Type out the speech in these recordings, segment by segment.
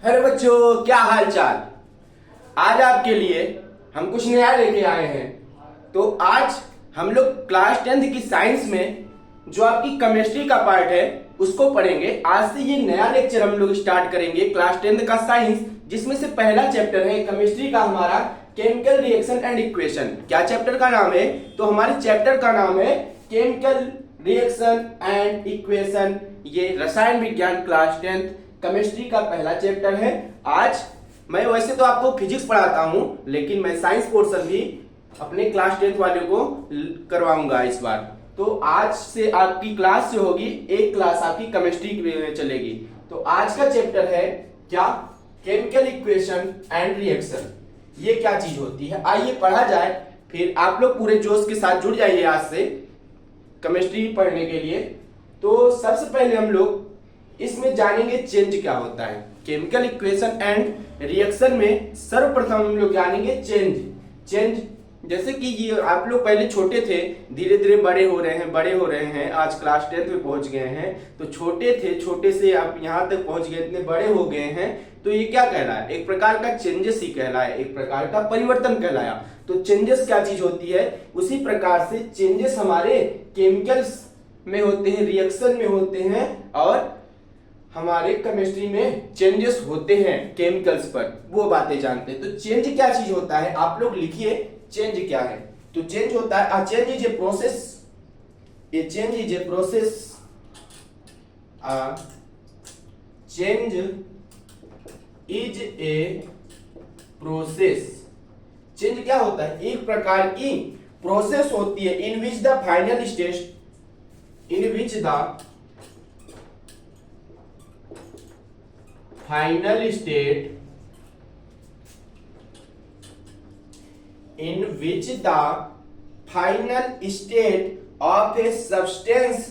Hello बच्चों, क्या हाल चाल। आज आपके लिए हम कुछ नया लेके आए हैं। तो आज हम लोग क्लास 10th की साइंस में जो आपकी केमिस्ट्री का पार्ट है उसको पढ़ेंगे। आज से ये नया लेक्चर हम लोग स्टार्ट करेंगे क्लास 10th का साइंस, जिसमें से पहला चैप्टर है केमिस्ट्री का हमारा केमिकल रिएक्शन एंड इक्वेशन। क्या चैप्टर का नाम है? तो हमारे चैप्टर का नाम है केमिकल रिएक्शन एंड इक्वेशन। ये रसायन विज्ञान क्लास 10th केमिस्ट्री का पहला चैप्टर है। आज मैं वैसे तो आपको फिजिक्स पढ़ाता हूं, लेकिन मैं साइंस पोर्शन भी अपने क्लास 10th वाले को करवाऊंगा इस बार। तो आज से आपकी क्लास जो होगी, एक क्लास आपकी केमिस्ट्री में चलेगी। तो आज का चैप्टर है क्या? Chemical equation and reaction. ये क्या चीज होती है, आइए पढ़ा जाए। फिर आप लोग पूरे जोश के साथ जुड़ जाइए आज से केमिस्ट्री पढ़ने के लिए। तो सबसे पहले हम लोग इसमें जानेंगे चेंज क्या होता है। केमिकल इक्वेशन एंड रिएक्शन में सर्वप्रथम हम लोग जानेंगे चेंज। जैसे कि ये आप लोग पहले छोटे थे, धीरे धीरे बड़े हो रहे हैं, आज क्लास 10th में पहुंच गए हैं। तो छोटे थे, छोटे से आप यहाँ तक पहुंच गए, इतने बड़े हो गए हैं। तो ये क्या कहलाया? एक प्रकार का चेंजेस ही कहलाया, एक प्रकार का परिवर्तन कहलाया। तो चेंजेस क्या चीज होती है, उसी प्रकार से चेंजेस हमारे केमिकल्स में होते हैं, रिएक्शन में होते हैं, और हमारे केमिस्ट्री में चेंजेस होते हैं केमिकल्स पर, वो बातें जानते हैं। तो चेंज क्या चीज होता है, आप लोग लिखिए चेंज क्या है। तो चेंज होता है change is a process, change is a process, change is a process. Change क्या होता है? एक प्रकार की प्रोसेस होती है in which the final state, in which the final state in which the final state of a substance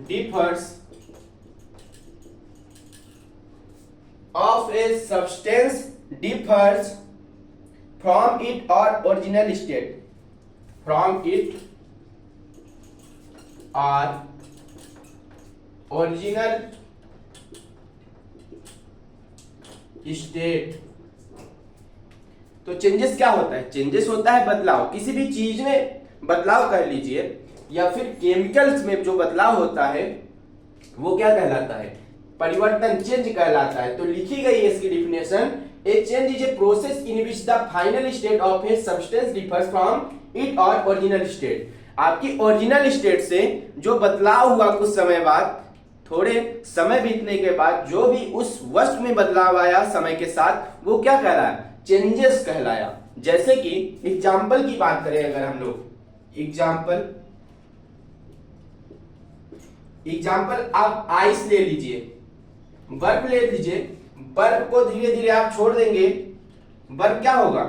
differs from its original state, from its original state. तो changes क्या होता है? चेंजेस होता है बदलाव, किसी भी चीज में बदलाव कह लीजिए, या फिर केमिकल्स में जो बदलाव होता है वो क्या कहलाता है? परिवर्तन, चेंज कहलाता है। तो लिखी गई है इसकी definition, A change is a process in which the final state of a substance differs from it original state. आपकी ओरिजिनल स्टेट से जो बदलाव हुआ कुछ समय बाद, थोड़े समय बीतने के बाद जो भी उस वस्तु में बदलाव आया समय के साथ, वो क्या कहलाया? चेंजेस कहलाया। जैसे कि एग्जाम्पल की बात करें, अगर हम लोग एग्जाम्पल आप आइस ले लीजिए, बर्फ ले लीजिए। बर्फ को धीरे धीरे आप छोड़ देंगे, बर्फ क्या होगा?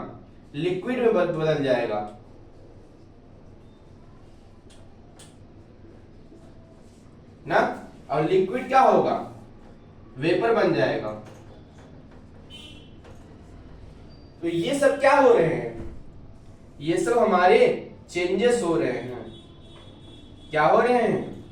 लिक्विड में बदल जाएगा ना, और लिक्विड क्या होगा? वेपर बन जाएगा। तो ये सब क्या हो रहे हैं? ये सब हमारे चेंजेस हो रहे हैं। क्या हो रहे हैं?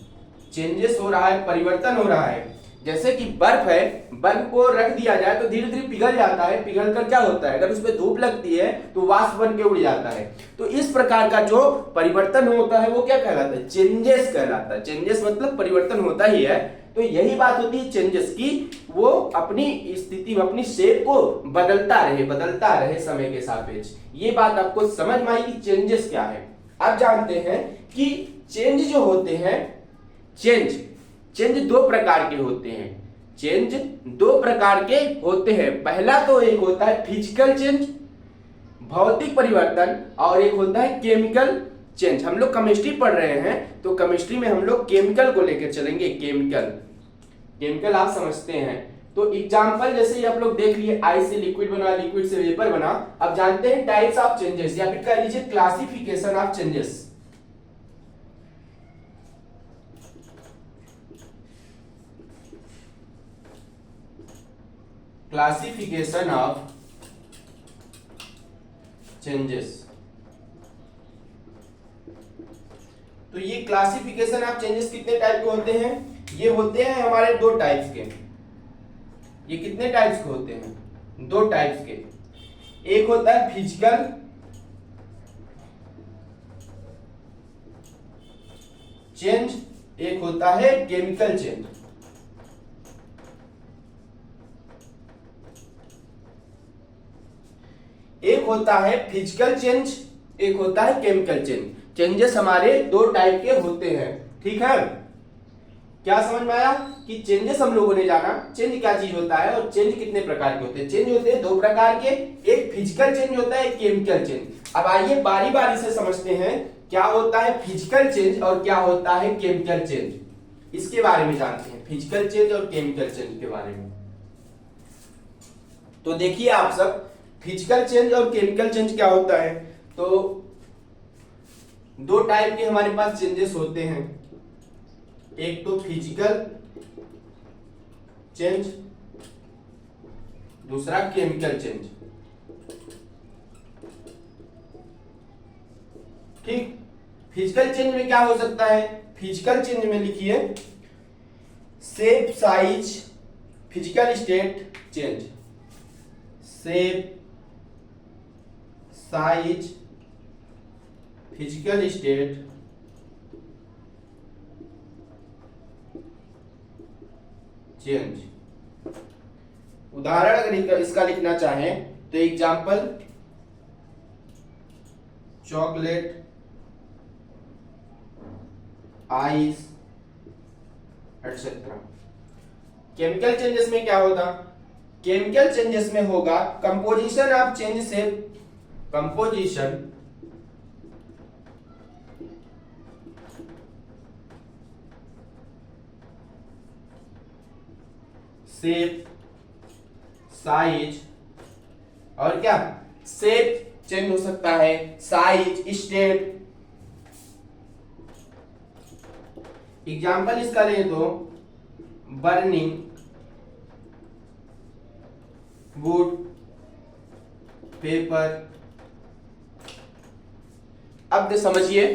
चेंजेस हो रहा है, परिवर्तन हो रहा है। जैसे कि बर्फ है, बर्फ को रख दिया जाए तो धीरे धीरे पिघल जाता है। पिघल कर क्या होता है? अगर उस पर धूप लगती है तो वाष्प बन के उड़ जाता है। तो इस प्रकार का जो परिवर्तन होता है वो क्या कहलाता है? चेंजेस कहलाता है। चेंजेस मतलब परिवर्तन होता ही है। तो यही बात होती है चेंजेस की, वो अपनी स्थिति में अपनी शेप को बदलता रहे समय के सापेक्ष। ये बात आपको समझ में आई कि चेंजेस क्या है। अब जानते हैं कि चेंज जो होते हैं, चेंज दो प्रकार के होते हैं। पहला तो एक होता है फिजिकल चेंज, भौतिक परिवर्तन, और एक होता है केमिकल चेंज। हम लोग केमिस्ट्री पढ़ रहे हैं, तो केमिस्ट्री में हम लोग केमिकल को लेकर चलेंगे। केमिकल आप समझते हैं। तो एग्जांपल जैसे ही आप लोग देख लिए, आइस से लिक्विड बना, लिक्विड से वेपर बना। अब जानते हैं टाइप्स ऑफ चेंजेस, या फिर कह लीजिए classification of changes. Classification of changes. तो ये क्लासिफिकेशन ऑफ चेंजेस कितने टाइप के होते हैं? ये होते हैं हमारे दो टाइप्स के। ये कितने टाइप्स के होते हैं? दो टाइप्स के। एक होता है फिजिकल चेंज, एक होता है केमिकल चेंज। एक होता है फिजिकल चेंज, एक होता है केमिकल चेंज। चेंजेस हमारे दो टाइप के होते हैं, ठीक है? क्या समझ में आया कि चेंजेस हम लोगों ने जाना चेंज क्या चीज होता है और चेंज कितने प्रकार के होते हैं। चेंज होते हैं दो प्रकार के, एक फिजिकल चेंज होता है, एक केमिकल चेंज। अब आइए बारी बारी से समझते हैं क्या होता है फिजिकल चेंज और क्या होता है केमिकल चेंज। इसके बारे में जानते हैं, फिजिकल चेंज और केमिकल चेंज के बारे में। तो देखिए आप सब, फिजिकल चेंज और केमिकल चेंज क्या होता है। तो दो टाइप के हमारे पास चेंजेस होते हैं, एक तो फिजिकल चेंज, दूसरा केमिकल चेंज। ठीक, फिजिकल चेंज में क्या हो सकता है? फिजिकल चेंज में लिखिए shape size physical state change. Shape size physical state change. उदाहरण अगर इसका लिखना चाहें तो example chocolate, ice etcetera. Chemical changes में क्या होगा? केमिकल चेंजेस में होगा composition of change shape, composition shape size और क्या? शेप चेंज हो सकता है, साइज, स्टेट। एग्जाम्पल इसका ले तो बर्निंग वुड, पेपर। अब समझिए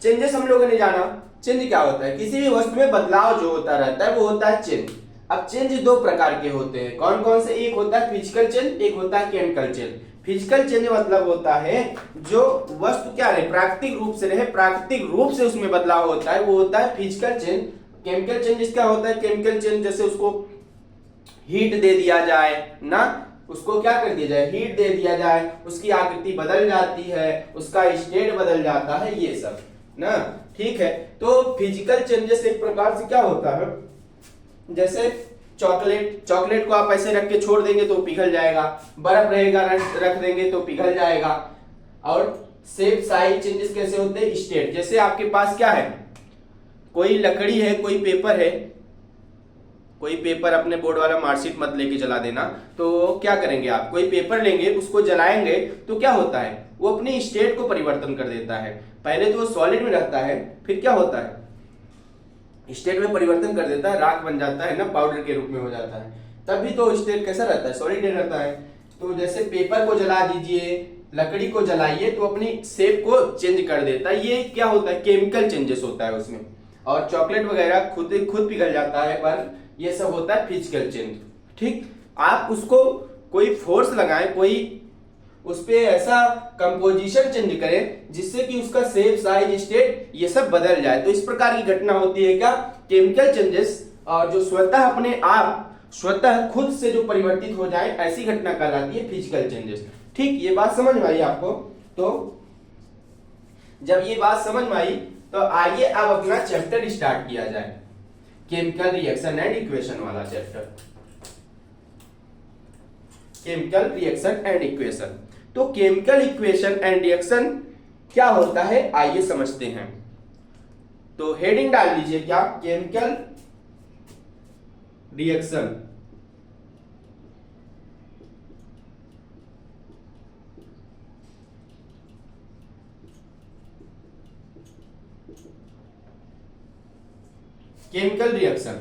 चेंजेस हम लोगों ने जाना चेंज क्या होता है। किसी भी वस्तु में बदलाव जो होता रहता है वो होता है चेंज। अब चेंज दो प्रकार के होते हैं, कौन कौन से? एक होता है फिजिकल चेंज, एक होता है केमिकल चेंज। फिजिकल चेंज मतलब होता है जो वस्तु क्या रहे, प्राकृतिक रूप से रहे, प्राकृतिक रूप से उसमें बदलाव होता है, वो होता है फिजिकल चेंज। केमिकल चेंज क्या होता है? केमिकल चेंज जैसे उसको हीट दे दिया जाए ना, उसको क्या कर दिया जाए? हीट दे दिया जाए, उसकी आकृति बदल जाती है, उसका स्टेट बदल जाता है, ये सब ना। ठीक है, तो फिजिकल चेंजेस एक प्रकार से क्या होता है, जैसे चॉकलेट को आप ऐसे रख के छोड़ देंगे तो पिघल जाएगा, बर्फ रहेगा रख देंगे तो पिघल जाएगा। और शेप साइज चेंजेस कैसे होते हैं? स्टेट, जैसे आपके पास क्या है, कोई लकड़ी है, कोई पेपर है, कोई पेपर अपने बोर्ड वाला मार्कशीट मत लेके जला देना। तो क्या करेंगे आप, कोई पेपर लेंगे, उसको जलाएंगे तो क्या होता है, वो अपनी स्टेट को परिवर्तन कर देता है। पहले तो वो सॉलिड में रहता है, फिर क्या होता है, स्टेट में परिवर्तन कर देता है, राख बन जाता है ना, पाउडर के रूप में हो जाता है। तब भी तो स्टेट कैसा रहता है, सॉलिड रहता है। तो जैसे पेपर को जला दीजिए, लकड़ी को जलाइए तो अपनी शेप को चेंज कर देता है। ये क्या होता है, केमिकल चेंजेस होता है उसमें। और चॉकलेट वगैरह खुद पिघल जाता है, पर ये सब होता है फिजिकल चेंज। ठीक, आप उसको कोई फोर्स लगाएं, कोई उस पे ऐसा कंपोजिशन चेंज करें जिससे कि उसका शेप साइज स्टेट ये सब बदल जाए, तो इस प्रकार की घटना होती है क्या, केमिकल चेंजेस। और जो स्वतः अपने आप स्वतः खुद से जो परिवर्तित हो जाए, ऐसी घटना कहलाती है फिजिकल चेंजेस। ठीक, ये बात समझ में आई आपको? तो जब ये बात समझ में आई तो आइए अब अपना चैप्टर स्टार्ट किया जाए, केमिकल रिएक्शन एंड इक्वेशन वाला chapter, chemical reaction and equation. तो केमिकल इक्वेशन एंड रिएक्शन क्या होता है, आइए समझते हैं। तो हेडिंग डाल लीजिए क्या, chemical reaction. Chemical reaction,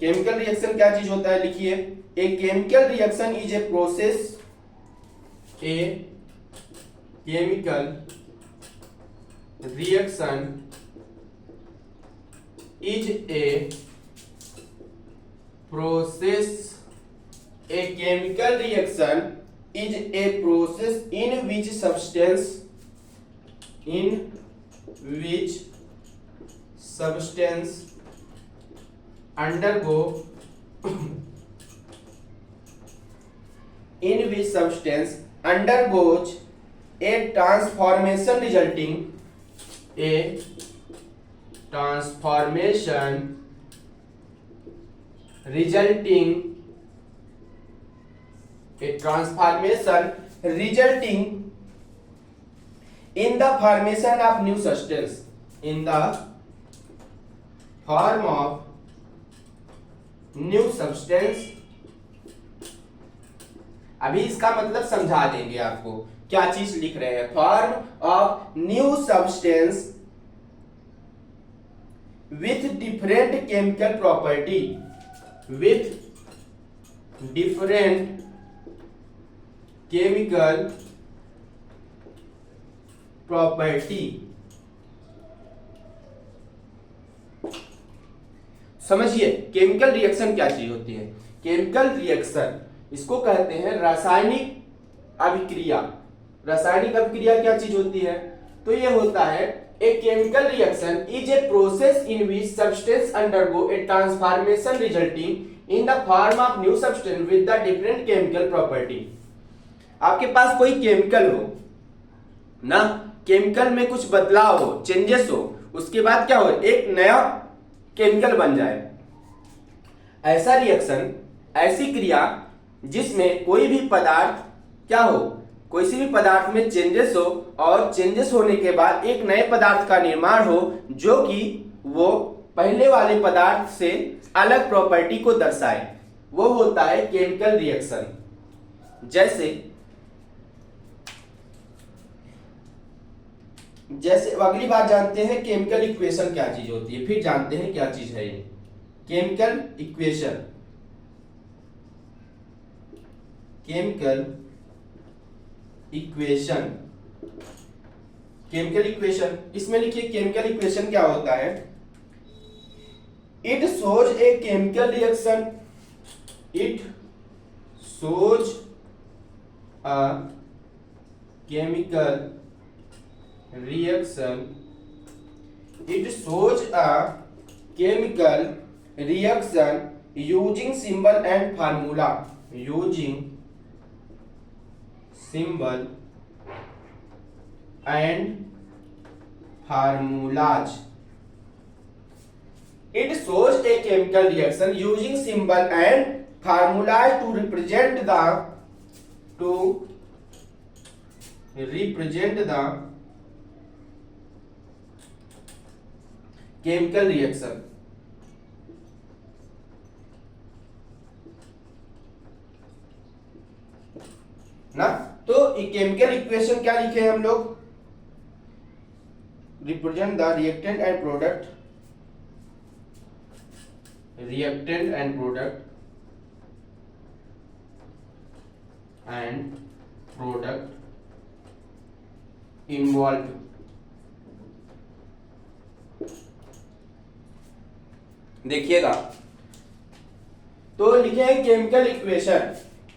chemical reaction क्या चीज होता है, लिखिए, a chemical reaction is a process, a chemical reaction is a process, a chemical reaction is a process in which substance undergo undergoes a transformation resulting in the formation of new substance, in the form of new substance। अभी इसका मतलब समझा देंगे आपको, क्या चीज लिख रहे हैं। Form of new substance with different chemical property, with different chemical property. समझिए केमिकल रिएक्शन क्या चीज होती है। केमिकल रिएक्शन इसको कहते हैं रासायनिक अभिक्रिया। रासायनिक अभिक्रिया क्या चीज होती है, तो ये होता है a chemical reaction is a process in which substance undergo A transformation resulting in the form of new substance with the different chemical property. आपके पास कोई केमिकल हो ना, केमिकल में कुछ बदलाव हो, चेंजेस हो, उसके बाद क्या हो, एक नया केमिकल बन जाए। ऐसा रिएक्शन, ऐसी क्रिया जिसमें कोई भी पदार्थ क्या हो, किसी भी पदार्थ में चेंजेस हो और चेंजेस होने के बाद एक नए पदार्थ का निर्माण हो जो कि वो पहले वाले पदार्थ से अलग प्रॉपर्टी को दर्शाए, वो होता है केमिकल रिएक्शन। जैसे अगली बात जानते हैं केमिकल इक्वेशन क्या चीज होती है, फिर जानते हैं क्या चीज है ये केमिकल इक्वेशन। केमिकल इक्वेशन इसमें लिखिए केमिकल इक्वेशन क्या होता है। It shows a chemical reaction, it shows a chemical reaction, it shows a chemical reaction using symbol and formula, using symbol and formulas। It shows a chemical reaction using symbol and formulas to represent the chemical reaction ना। तो chemical equation क्या लिखे हैं हम लोग, represent the reactant and product, involve. देखिएगा तो लिखे हैं केमिकल इक्वेशन।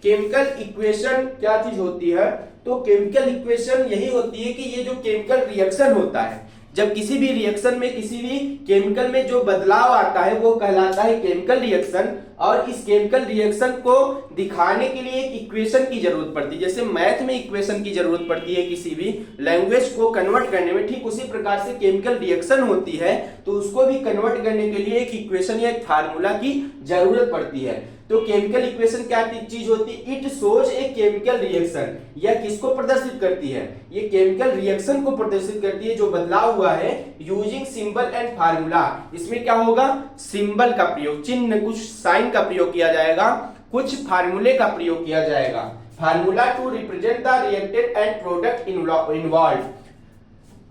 केमिकल इक्वेशन क्या चीज होती है, तो केमिकल इक्वेशन यही होती है कि ये जो केमिकल रिएक्शन होता है, जब किसी भी रिएक्शन में किसी भी केमिकल में जो बदलाव आता है वो कहलाता है केमिकल रिएक्शन। और इस केमिकल रिएक्शन को दिखाने के लिए एक इक्वेशन की जरूरत पड़ती है। जैसे मैथ में इक्वेशन की जरूरत पड़ती है किसी भी लैंग्वेज को कन्वर्ट करने में, ठीक उसी प्रकार से केमिकल रिएक्शन होती है तो उसको भी कन्वर्ट करने के लिए एक इक्वेशन या एक फार्मूला की जरूरत पड़ती है। तो केमिकल इक्वेशन क्या चीज होती है, it shows a chemical reaction. यह किसको प्रदर्शित करती है, ये केमिकल रिएक्शन को प्रदर्शित करती है जो बदलाव हुआ है यूजिंग सिंबल एंड फार्मूला। इसमें क्या होगा, सिंबल का प्रयोग, चिन्ह कुछ साइन का प्रयोग किया जाएगा, कुछ फार्मूले का प्रयोग किया जाएगा। Formula to represent the reactant and product involve.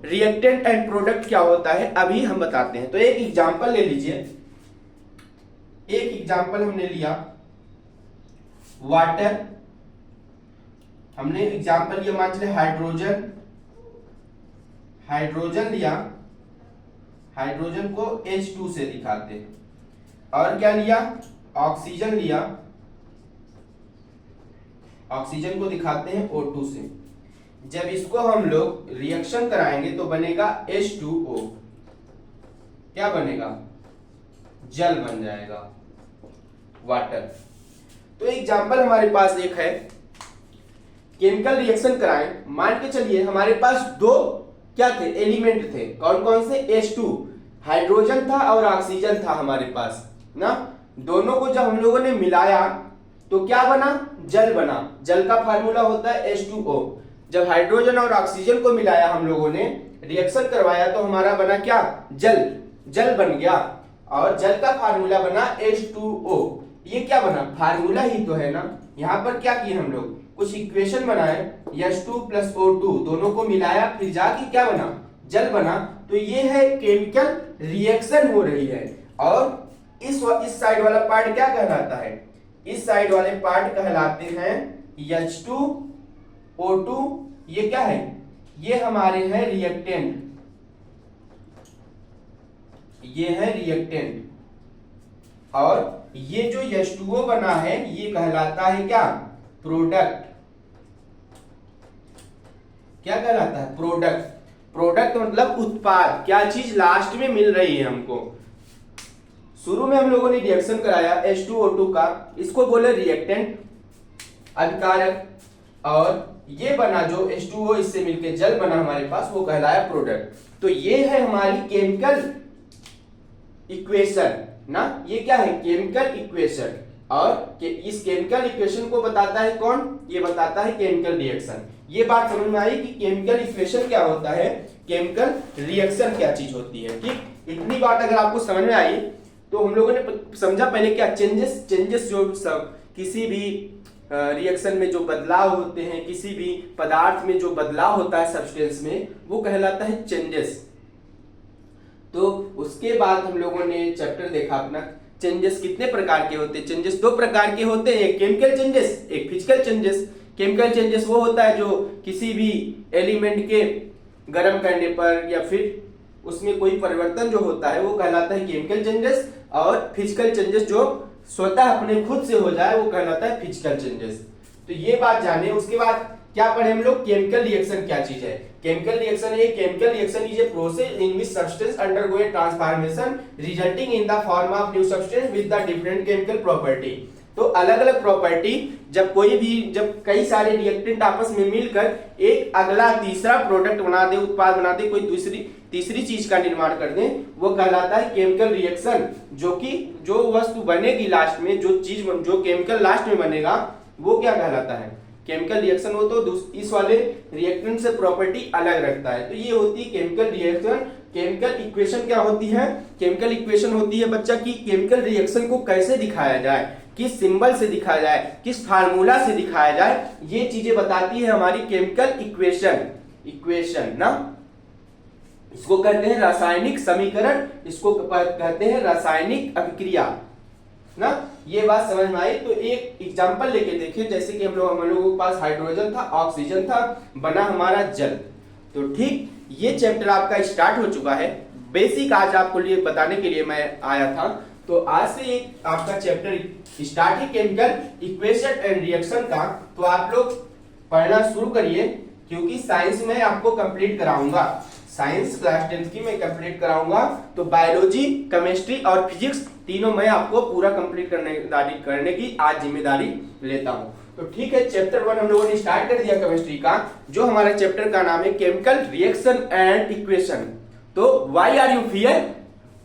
Reactant and product क्या होता है अभी हम बताते हैं। तो एक एग्जांपल ले लीजिए, एक एग्जांपल हमने लिया वाटर, हमने एग्जांपल लिया मान चले हाइड्रोजन लिया, हाइड्रोजन को H2 से दिखाते हैं। और क्या लिया, ऑक्सीजन लिया, ऑक्सीजन को दिखाते हैं O2 से। जब इसको हम लोग रिएक्शन कराएंगे तो बनेगा H2O। क्या बनेगा, जल बन जाएगा, वाटर। तो एग्जाम्पल हमारे पास एक है, केमिकल रिएक्शन कराएं, मान के चलिए हमारे पास दो क्या थे, एलिमेंट थे, कौन कौन से, H2 हाइड्रोजन था और ऑक्सीजन था हमारे पास ना। दोनों को जब हम लोगों ने मिलाया तो क्या बना, जल बना। जल का फार्मूला होता है H2O। जब हाइड्रोजन और ऑक्सीजन को मिलाया हम लोगों ने, रिएक्शन करवाया तो हमारा बना क्या, जल, जल बन गया। और जल का फार्मूला बना H2O। ये क्या बना, फार्मूला ही तो है ना। यहाँ पर क्या किए हम लोग, कुछ इक्वेशन बनाए, H2 प्लस O2 दोनों को मिलाया, फिर जाके क्या बना, जल बना। तो ये है केमिकल रिएक्शन हो रही है। और इस साइड वाला पार्ट क्या कहलाता है, इस साइड वाले पार्ट कहलाते हैं H2O2। ये क्या है, ये हमारे हैं रिएक्टेंट, ये है रिएक्टेंट। और ये जो H2O बना है ये कहलाता है क्या, प्रोडक्ट। क्या कहलाता है, प्रोडक्ट। प्रोडक्ट मतलब उत्पाद, क्या चीज लास्ट में मिल रही है हमको। शुरू में हम लोगों ने रिएक्शन कराया H2O2 का, इसको बोले रिएक्टेंट, अभिकारक। और ये बना जो H2O, इससे मिलके जल बना हमारे पास, वो कहलाया प्रोडक्ट। तो ये है हमारी केमिकल इक्वेशन ना, ये क्या है, केमिकल इक्वेशन। और इस केमिकल इक्वेशन को बताता है कौन, ये बताता है केमिकल रिएक्शन। ये बात समझ में आई कि केमिकल इक्वेशन क्या होता है, केमिकल रिएक्शन क्या चीज होती है। ठीक, इतनी बात अगर आपको समझ में आई तो हम लोगों ने समझा पहले क्या, चेंजेस जो सब किसी भी रिएक्शन में जो बदलाव होते हैं, किसी भी पदार्थ में जो बदलाव होता है सब्सटेंस में, वो कहलाता है चेंजेस। तो उसके बाद हम लोगों ने चैप्टर देखा अपना, चेंजेस कितने प्रकार के होते हैं। चेंजेस दो प्रकार के होते हैं, एक केमिकल चेंजेस, एक फिजिकल चेंजेस। केमिकल चेंजेस वो होता है जो किसी भी एलिमेंट के गर्म करने पर या फिर उसमें कोई परिवर्तन जो होता है वो कहलाता है केमिकल चेंजेस। और फिजिकल चेंजेस जो स्वतः अपने खुद से हो जाए वो कहलाता है फिजिकल चेंजेस। तो ये बात जाने, उसके बाद क्या पढ़े हम लोग, केमिकल रिएक्शन क्या चीज है। केमिकल रिएक्शन है, chemical reaction is a process in which substance undergo A transformation resulting in the form of new substance with the different chemical property. तो अलग अलग प्रॉपर्टी, जब कोई भी, जब कई सारे रिएक्टेंट आपस में मिलकर एक अगला तीसरा प्रोडक्ट बना दे, उत्पाद बना दे, कोई तीसरी चीज का निर्माण कर दे, वो कहलाता है केमिकल रिएक्शन। जो कि जो वस्तु बनेगी लास्ट में, जो केमिकल लास्ट में बनेगा वो क्या कहलाता है, केमिकल रिएक्शन। हो तो इस वाले रिएक्टेंट से प्रॉपर्टी अलग रखता है। तो ये होती है केमिकल रिएक्शन। केमिकल इक्वेशन क्या होती है, केमिकल इक्वेशन होती है बच्चा की केमिकल रिएक्शन को कैसे दिखाया जाए, किस सिंबल से दिखाया जाए, किस फार्मूला से दिखाया जाए, ये चीजें बताती है हमारी केमिकल इक्वेशन ना। इसको कहते हैं रासायनिक समीकरण, इसको कहते हैं रासायनिक अभिक्रिया ना। ये बात समझ में आई। तो एक एग्जांपल लेके देखिए, जैसे कि हम लोगों के पास हाइड्रोजन था, ऑक्सीजन था, बना हमारा जल। तो ठीक, ये चैप्टर आपका स्टार्ट हो चुका है। बेसिक आज आपको लिए बताने के लिए मैं आया था। तो आज से एक आपका चैप्टर स्टार्ट है केमिकल इक्वेशन एंड रिएक्शन का। तो आप लोग पढ़ना शुरू करिए, क्योंकि साइंस में आपको कंप्लीट कराऊंगा। साइंस क्लास 10 की मैं कंप्लीट कराऊंगा। तो बायोलॉजी, केमिस्ट्री और फिजिक्स तीनों मैं आपको पूरा कंप्लीट करने की आज जिम्मेदारी लेता हूं। तो ठीक है, चैप्टर 1 हम लोगों ने स्टार्ट कर दिया केमिस्ट्री का, जो हमारे चैप्टर का नाम है केमिकल रिएक्शन एंड इक्वेशन। तो why are you fear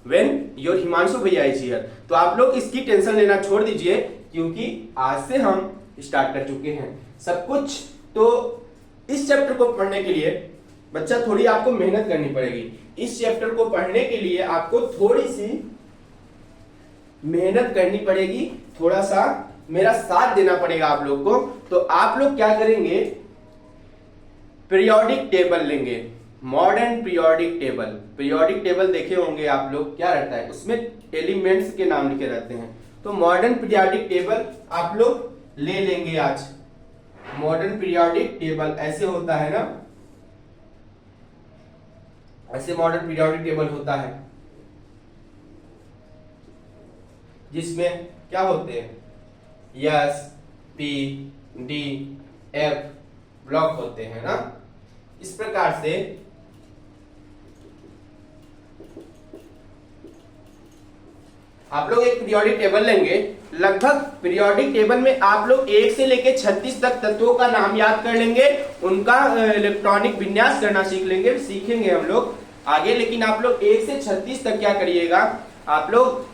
when your Himanshu भैया इज हियर। तो आप लोग इसकी टेंशन लेना छोड़ दीजिए, क्योंकि आज से हम स्टार्ट कर चुके हैं सब कुछ। तो इस चैप्टर को पढ़ने के लिए बच्चा थोड़ी आपको मेहनत करनी पड़ेगी। इस चैप्टर को पढ़ने के लिए आपको थोड़ी सी मेहनत करनी पड़ेगी, थोड़ा सा मेरा साथ देना पड़ेगा आप लोग को। तो आप लोग क्या करेंगे, पीरियोडिक टेबल लेंगे, मॉडर्न पीरियोडिक टेबल देखे होंगे आप लोग, क्या रहता है उसमें एलिमेंट्स के नाम लिखे रहते हैं। तो मॉडर्न पीरियोडिक टेबल आप लोग ले लेंगे आज। मॉडर्न पीरियोडिक टेबल ऐसे होता है ना, ऐसे मॉडर्न पीरियोडिक टेबल होता है। जिसमें क्या होते हैं, S, P, D, F block होते हैं ना। इस प्रकार से आप लोग एक पीरियोडिक टेबल लेंगे। लगभग पीरियोडिक टेबल में आप लोग 1 से लेकर 36 तक तत्वों का नाम याद कर लेंगे, उनका इलेक्ट्रॉनिक विन्यास करना सीखेंगे हम लोग आगे। लेकिन आप लोग 1 से 36 तक क्या करिएगा, आप लोग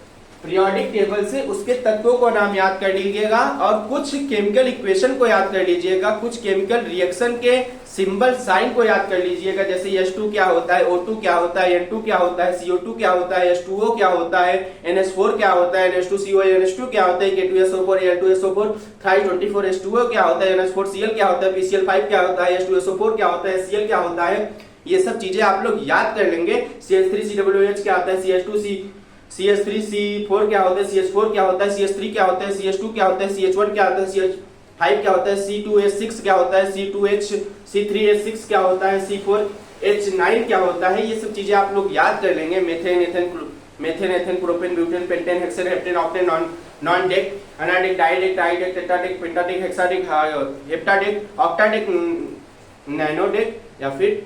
पीरियोडिक टेबल से उसके तत्वों को नाम याद कर लीजिएगा और कुछ केमिकल इक्वेशन को याद कर लीजिएगा, कुछ केमिकल रिएक्शन के सिंबल साइन को याद कर लीजिएगा। जैसे H2 क्या होता है, O2 क्या होता है, N2 क्या होता है, CO2 क्या होता है, H2O क्या होता है, NH4 क्या होता है, NH2CO, NH2 क्या होता है, K2SO4, L2SO4, Thi24H2O क्या होता है, NH4Cl क्या होता है, PCl5 क्या होता है, H2SO4 क्या होता है, Cl क्या होता है। ये सब चीजें आप लोग याद कर लेंगे। CH3COOH क्या होता है, CH3C4 क्या होता है, CH4 क्या होता है, CH3 क्या होता है, CH2 क्या होता है, CH1 क्या होता है, CH5 क्या होता है, C2H6 क्या होता है, C3H6 क्या होता है, C4H9 क्या होता है। ये सब चीजें आप लोग याद कर लेंगे। Methane, ethane, propane, butane, pentane, hexane, heptane, octane, non dec, undec, dodec, tridec, tetradec, pentadec, hexadec, heptadec, octadec, nonadec या फिर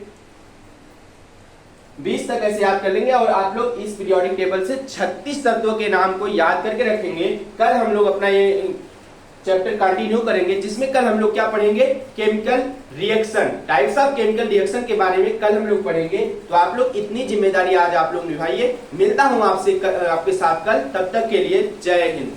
20 तक ऐसे याद कर लेंगे। और आप लोग इस पीरियोडिक टेबल से 36 तत्वों के नाम को याद करके रखेंगे। कल हम लोग अपना ये चैप्टर कंटिन्यू करेंगे, जिसमें कल हम लोग क्या पढ़ेंगे, chemical reaction, types of chemical reaction के बारे में कल हम लोग पढ़ेंगे। तो आप लोग इतनी जिम्मेदारी आज आप लोग निभाइए। मिलता हूं आपसे आपके साथ कल, तब तक के लिए जय हिंद।